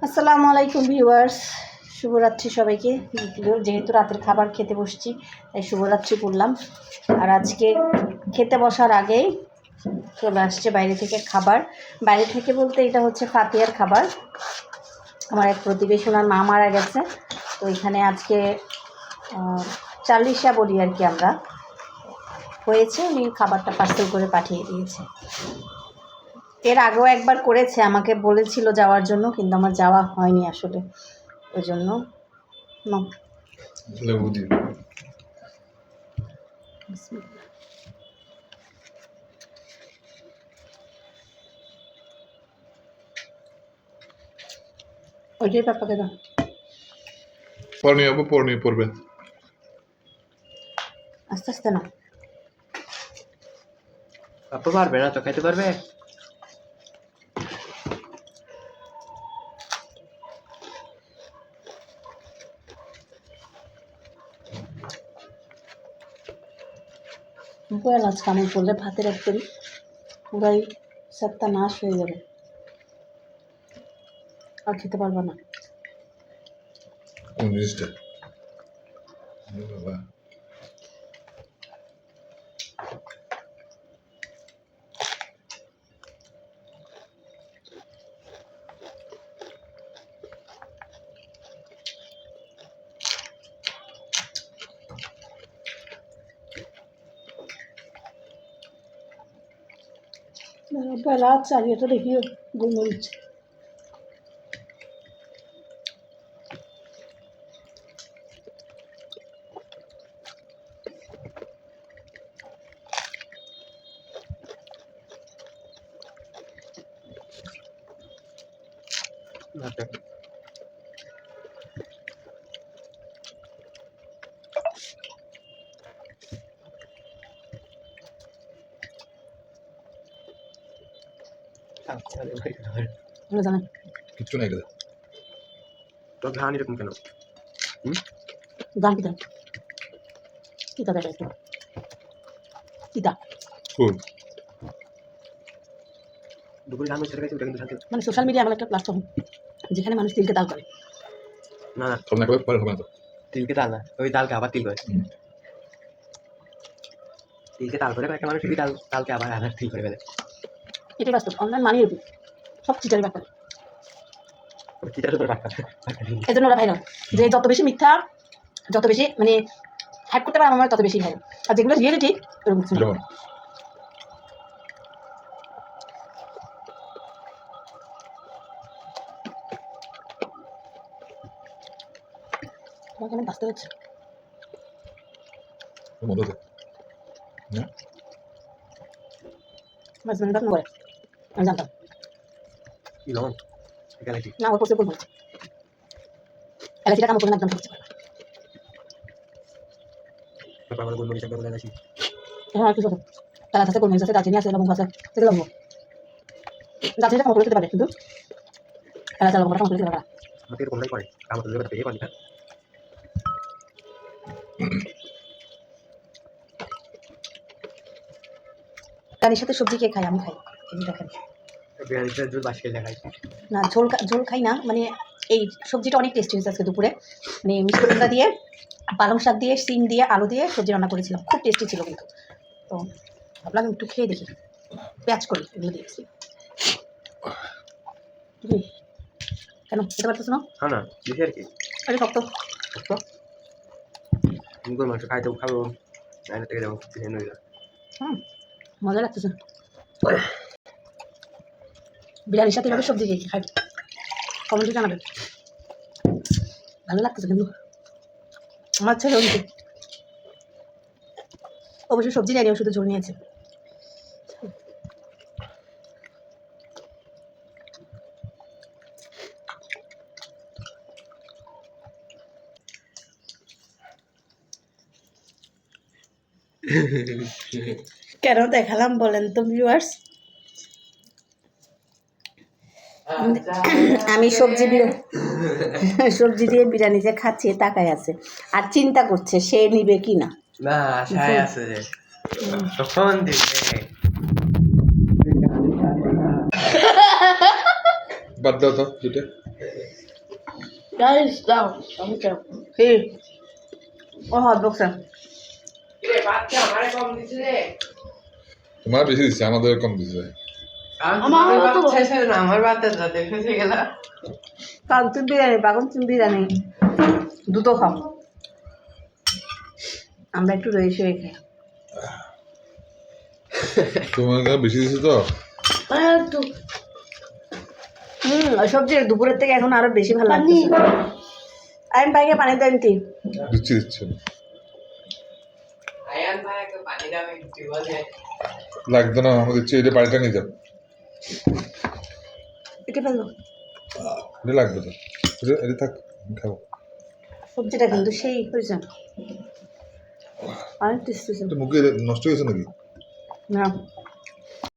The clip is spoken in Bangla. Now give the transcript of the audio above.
আসসালামু আলাইকুম ভিউয়ার্স, শুভরাত্রি সবাইকে। যেহেতু রাতের খাবার খেতে বসছি তাই শুভরাত্রি করলাম। আর আজকে খেতে বসার আগেই চলে আসছে বাইরে থেকে খাবার। বাইরে থেকে বলতে এটা হচ্ছে ফাতিয়ার খাবার। আমার এক প্রতিবেশী, ওনার মা মারা গেছে, তো এখানে আজকে চালিশা বলি আর কি আমরা, হয়েছে। উনি খাবারটা পার্সেল করে পাঠিয়ে দিয়েছে। এর আগেও একবার করেছে, আমাকে বলেছিল যাওয়ার জন্য, কিন্তু আমার যাওয়া হয়নি আসলে, ওই জন্য। ওইটাই পাপাকে দাও। পড়নি পড়বে আস্তে আস্তে না, পাপা পারবে না তো, খাইতে পারবে? এলাচ কামড় করলে ভাতের একদম পুরাই সত্তা নাশ হয়ে যাবে, আর খেতে পারবো না। এলাচ আর এটা দেখিও গোলমরিচ। জানেন কিচ্ছু নাই দাদা, তো ঘ্রাণ এরকম কেন? দাম কিতা কিতা দেখা কিতা খুব দুপুরে ঘ্রাণ হচ্ছে খাইছে, ওটা কিন্তু শান্তি। মানে সোশ্যাল মিডিয়া এমন একটা প্ল্যাটফর্ম যেখানে মানুষ তিলকে তাল করে। না না, খাবো না, পরে খাবো না তো। তিলকে তাল না, ওই তালকে আবার তিল করে। তিলকে তাল করে একটা মানুষ তালকে আবার তিল করে ফেলে। এটাই বাস্তব। অনলাইন মানি এরকম সব চিটারি ব্যাপার। এই জন্য ওরা ভাইরাল, যে যত বেশি মিথ্যা, যত বেশি মানে হ্যাক করতে পারে আমার তত বেশি ভাইরাল। আর যেগুলো রিয়েলিটি এরকম কিছু না। তোমাকে অনেক বাঁচতে হচ্ছে। হাজব্যান্ড যত্ন করে, আমি জানতাম না। ওর করছে বলবো এলাচিটা কামড় করলে একদম ঠিক আছে। হ্যাঁ, আর কিছু আছে, এলাচ আছে, গোলমরিচ আছে, দারচিনি আছে, লবঙ্গ আছে, সেগুলো লবঙ্গ। দারচিনিটা কামড় করে খেতে পারে, কিন্তু এলাচ আর লবঙ্গটা কামড় করে খেতে পারে না। কারির সাথে সবজি কে খাই? আমি খাই। এই যে দেখেন, না ঝোল ঝোল খাই না, মানে এই সবজিটা অনেক টেস্টি হয়েছে আজকে দুপুরে। মানে মিষ্টি কুমড়া দিয়ে, পালং শাক দিয়ে, সিম দিয়ে, আলু দিয়ে সবজি রান্না করেছিলাম, খুব টেস্টি ছিল কিন্তু। তো ভাবলাম একটু খেয়ে দেখি, পেঁয়াজ করি এগুলো দিয়েছি। কেন খেতে পারতেছ না? না বেশি আর কি, আরে শক্ত মাংস খাইতে খাবো থেকে যাবো। মজা লাগতেছে। বিরিয়ানির সাথে এভাবে সবজি খেয়ে খাই, কমেন্টে জানাবেন। ভালো লাগতেছে কিন্তু আমার ছেলে অবশ্যই সবজি নেয়নি, শুধু ঝোল নিয়েছে। কেন দেখালাম বলেন তো ভিউয়ার্স? আমি সবজি দিয়ে বিরিয়ানি যে খাচ্ছি তাকায় আছে আর চিন্তা করছে সে নিবে কি না। না আশায় আছে যে তখন দিবে। বাদ দাও তো দুটো, গাইস দাও আমি চাও কি ও হট বক্সে তোমার বেশি দিচ্ছে আমাদের কম দিচ্ছে আমার বাচ্চা দেখে গেলা কাঞ্চন বিরিয়ানি পাগঞ্চন বিরিয়ানি দুটো খাও আমরা একটু রয়েছে খাই তোমার বেশি দিচ্ছে তো ওই সবজি দুপুরের থেকে এখন আরো বেশি ভালো লাগছে আমি ভাইকে পানি দেন কি দিচ্ছে আয়ান ভাইকে পানি দাও কি বলে লাগতো না আমাদের দিচ্ছে এটা বাড়িটা নিয়ে যাও এটা ফেলবো এটা লাগবে তো এটা থাক খাবো সবজিটা কিন্তু সেই হয়েছে অনেক টেস্ট হয়েছে এটা মুখে নষ্ট হয়েছে নাকি না